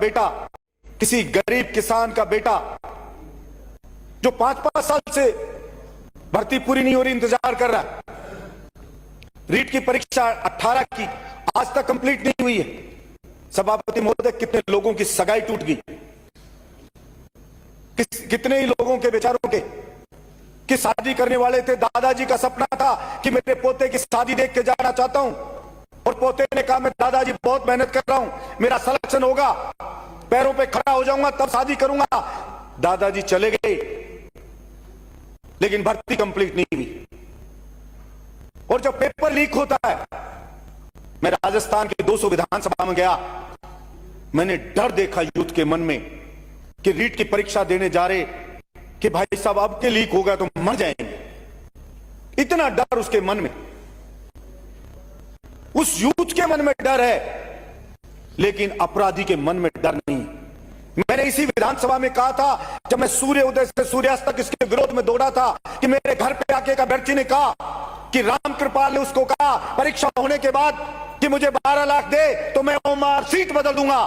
बेटा, किसी गरीब किसान का बेटा जो 5-5 साल से भर्ती पूरी नहीं हो रही, इंतजार कर रहा है। रीट की परीक्षा 18 की आज तक कंप्लीट नहीं हुई है। सभापति महोदय, कितने लोगों की सगाई टूट गई, कितने ही लोगों के बेचारों के कि शादी करने वाले थे। दादाजी का सपना था कि मेरे पोते की शादी देख के जाना चाहता हूं, और पोते ने कहा मैं दादाजी बहुत मेहनत कर रहा हूं, मेरा सिलेक्शन होगा, पैरों पे खड़ा हो जाऊंगा तब शादी करूंगा। दादाजी चले गए, लेकिन भर्ती कंप्लीट नहीं हुई। और जब पेपर लीक होता है, मैं राजस्थान के 200 विधानसभा में गया, मैंने डर देखा यूथ के मन में कि रीट की परीक्षा देने जा रहे कि भाई साहब अब के लीक होगा तो मर जाएंगे। इतना डर उसके मन में, उस यूथ के मन में डर है, लेकिन अपराधी के मन में डर नहीं। मैंने इसी विधानसभा में कहा था, जब मैं सूर्य उदय से सूर्यास्त तक इसके विरोध में दौड़ा था, कि मेरे घर पे आके एक अभ्यर्थी ने कहा कि राम कृपाल ने उसको कहा परीक्षा होने के बाद कि मुझे 12 लाख दे तो मैं ओमार सीट बदल दूंगा।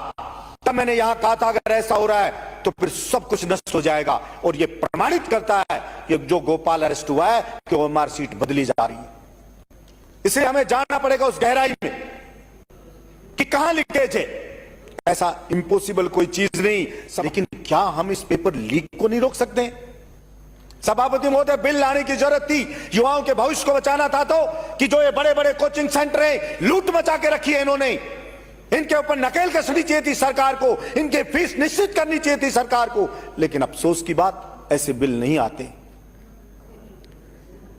तब मैंने यहां कहा था अगर ऐसा हो रहा है तो फिर सब कुछ नष्ट हो जाएगा। और यह प्रमाणित करता है कि जो गोपाल अरेस्ट हुआ है कि ओमार सीट बदली जा रही है। इसलिए हमें जानना पड़ेगा उस गहराई में कि कहां लीकेज है। ऐसा इम्पॉसिबल कोई चीज नहीं, लेकिन क्या हम इस पेपर लीक को नहीं रोक सकते? सभापति महोदय, बिल लाने की जरूरत थी, युवाओं के भविष्य को बचाना था तो कि जो ये बड़े बड़े कोचिंग सेंटर है लूट मचा के रखी है इन्होंने, इनके ऊपर नकेल कसनी चाहिए थी सरकार को, इनके फीस निश्चित करनी चाहिए थी सरकार को। लेकिन अफसोस की बात, ऐसे बिल नहीं आते।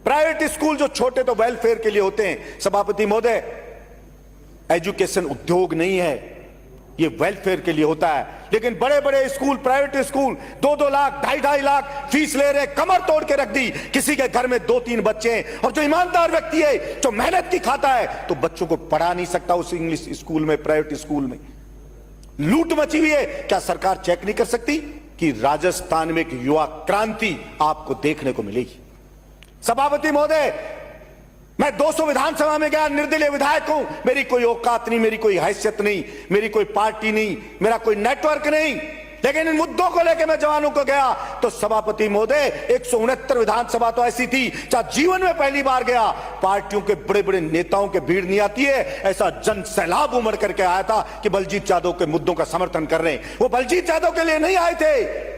प्राइवेट स्कूल जो छोटे तो वेलफेयर के लिए होते हैं सभापति महोदय, एजुकेशन उद्योग नहीं है, ये वेलफेयर के लिए होता है। लेकिन बड़े बड़े school, private school 2-2 lakh 2.5 lakh fees ले रहे, कमर तोड़ के रख दी। किसी के घर में 2-3 बच्चे हैं और जो ईमानदार व्यक्ति है, जो मेहनत की खाता है, तो बच्चों को पढ़ा नहीं सकता उस इंग्लिश स्कूल में, प्राइवेट स्कूल में। लूट मची हुई है। क्या सरकार चेक नहीं कर सकती कि राजस्थान में एक युवा क्रांति आपको देखने को मिलेगी? सभापति महोदय, मैं 200 विधानसभा में गया, निर्दलीय विधायक हूं, मेरी कोई औकात नहीं, मेरी कोई हैसियत नहीं, मेरी कोई पार्टी नहीं, मेरा कोई नेटवर्क नहीं, लेकिन इन मुद्दों को लेकर मैं जवानों को गया तो सभापति महोदय 169 विधानसभा तो ऐसी थी जहां जीवन में पहली बार गया, पार्टियों के बड़े बड़े नेताओं के भीड़ नहीं आती है, ऐसा जन सैलाब उमड़ करके आया था कि बलजीत यादव के मुद्दों का समर्थन कर रहे हैं। वो बलजीत यादव के लिए नहीं आए थे,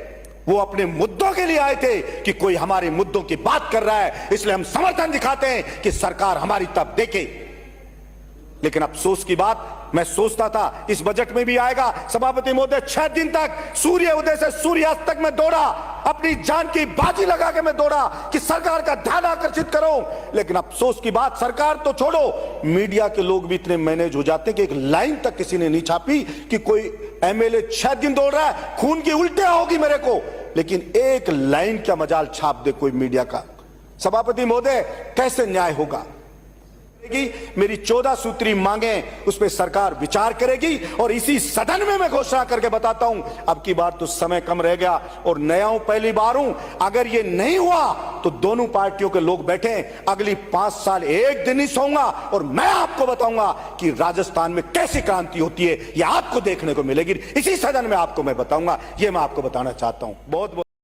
वो अपने मुद्दों के लिए आए थे कि कोई हमारे मुद्दों की बात कर रहा है, इसलिए हम समर्थन दिखाते हैं कि सरकार हमारी तरफ देखे। लेकिन अफसोस की बात, मैं सोचता था इस बजट में भी आएगा। सभापति महोदय, 6 दिन तक सूर्य उदय से सूर्यास्त तक मैं दौड़ा, अपनी जान की बाजी लगा के मैं दौड़ा कि सरकार का ध्यान आकर्षित करो। लेकिन अफसोस की बात, सरकार तो छोड़ो, मीडिया के लोग भी इतने मैनेज हो जाते हैं कि एक लाइन तक किसी ने नहीं छापी कि कोई एमएलए 6 दिन दौड़ रहा है, खून की उल्टियां होगी मेरे को, लेकिन एक लाइन क्या मजाल छाप दे कोई मीडिया का। सभापति महोदय, कैसे न्याय होगा? मेरी 14 सूत्री मांगे, उस पर सरकार विचार करेगी और इसी सदन में मैं घोषणा करके बताता हूं, अब की बार तो समय कम रह गया और नया हूं, पहली बार हूं। अगर ये नहीं हुआ तो दोनों पार्टियों के लोग बैठे, अगली 5 साल एक दिन ही सोऊंगा और मैं आपको बताऊंगा कि राजस्थान में कैसी क्रांति होती है, यह आपको देखने को मिलेगी। इसी सदन में आपको मैं बताऊंगा, यह मैं आपको बताना चाहता हूं। बहुत बहुत